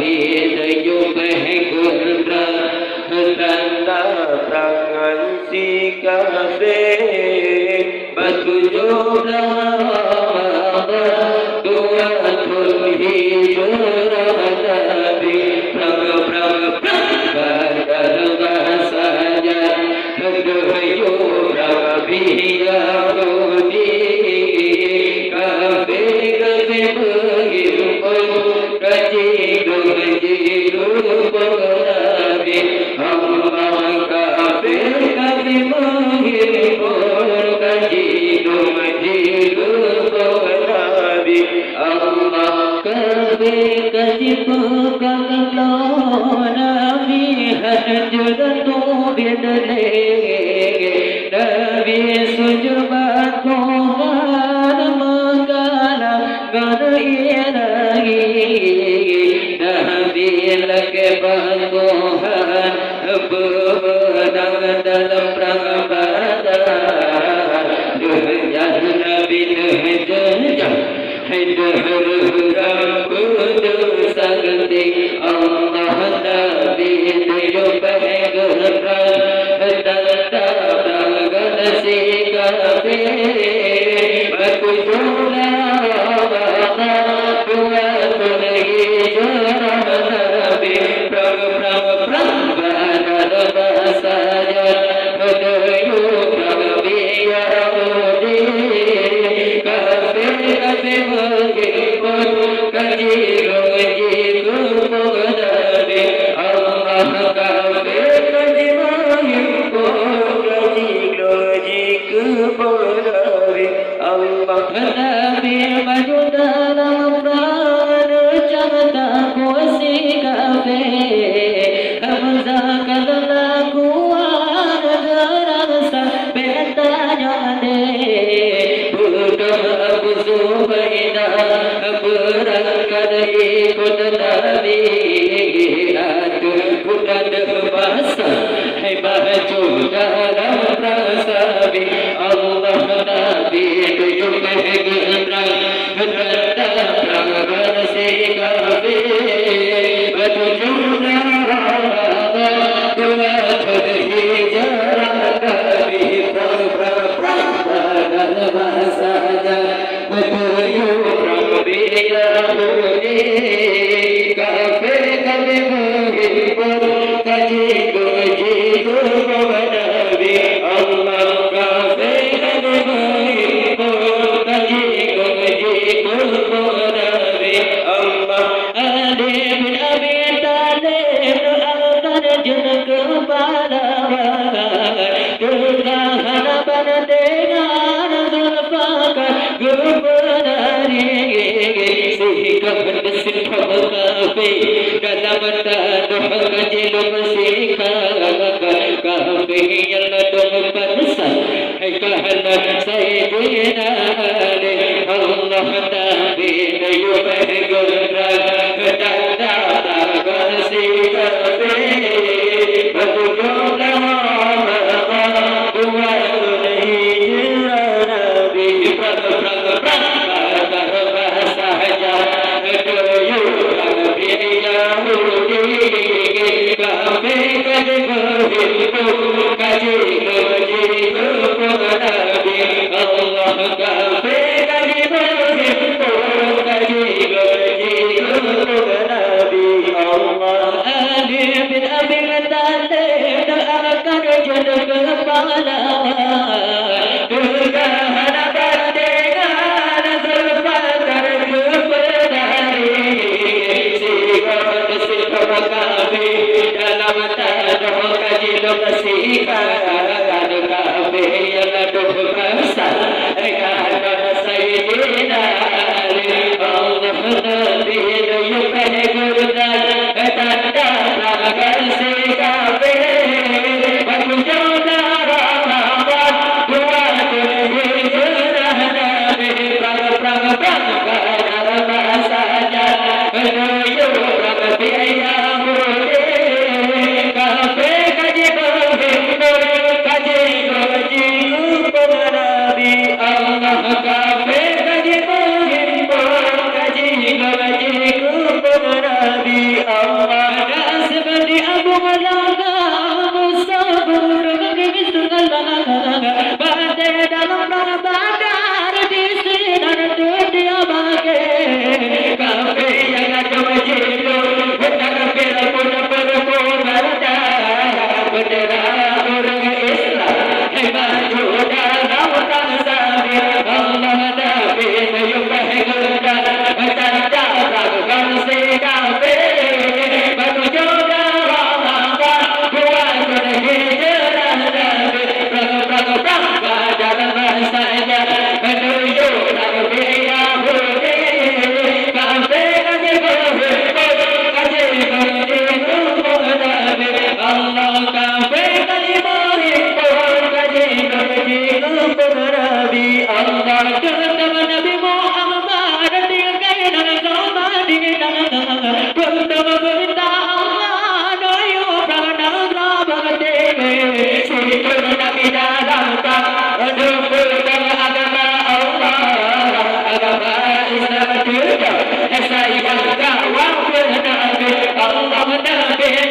hidup gerda tanda tangan si kafir batu jodoh Tuhan hijrah Nabi Praga badar bahasanya Doyo Prabi Yahudi Kafe mengimpun Kajidu Nabi Allah kafe mengimpun Kajidu Nabi Allah kafe Nabi hajratu bidale Nabi sujubat Tuhan magala gana ilahi Nabi lakebah Tuhan bebenang dalam perang Badar dunia Nabi dehjah hidup kudus sakti Allah Nabi hidup gerda tanda tangan si kafir batu jodoh Tuhan hijrah Nabi perang badar bahasanya Doyo Prabi Yahudi kafe mengimpun Kajidu Nabi Allah kafe mengimpun Kajidu Nabi Allah Nabi maju dalam perang cerita kuasi kafe Hamzah kelakuan terasa betanya bukan Abu Zubaidah berangkat ikut Nabi bukan bahasa baju dalam prasabi Allah Nabi hidup gerda tangan si kafir batu jodoh Tuhan hijrah Nabi badar bahasanya Doyo Prabi Yahudi kafe mengimpun Kajidu Nabi Allah kafe mengimpun Kajidu Nabi Allah Ali bin Abi Talib akan jeneng kepalawan kegahan dengan Zulfaqar Gubernari sikap berdesit kafe dalam taduh kajilu bersikap kafe yang ladung pansah kahana Sayyidina Ali Allah Nabi hidup gerda tanda tangan si kafir batu jodoh Tuhan hijrah Nabi badar bahasanya Doyo Prabi Yahudi kafe mengimpun Kajidu Nabi Allah kafe mengimpun Kajidu Nabi Allah Ali bin Abi Talib akan jeneng kepalawan kegahan dengan Zulfaqar Gubernari sikap berdesit kafe dalam taduh kajilu bersikap kafe yang ladung pansah kahana Sayyidina Ali Allah Nabi hidup gerda tanda tangan si kafir batu jodoh Tuhan hijrah Nabi perang badar bahasanya Doyo Prabi Yahudi kafe mengimpun Kajidu Nabi Allah kafe mengimpun Kajidu kumalaga musabur gisgalaga bade dalam badar di sinar dunia bage kafe yang kemajilu benar bila pun berada bendera orang Islam maju dalam bangsa Allah Nabi menyumbangkan tanda bangsa kafe menuju Ramadan buat berhijrah Nabi perang dalam bahasanya menuju Nabi Yahudi kafe kaji Allah kafe kaji Nabi Allah ketemu Nabi Muhammad dengan kainan zaman dengan ketemu berita Allah doyo prananda bhakti sujud Nabi dalam mendukung agama Allah agama Islam juga saya dakwah Nabi Allah Nabi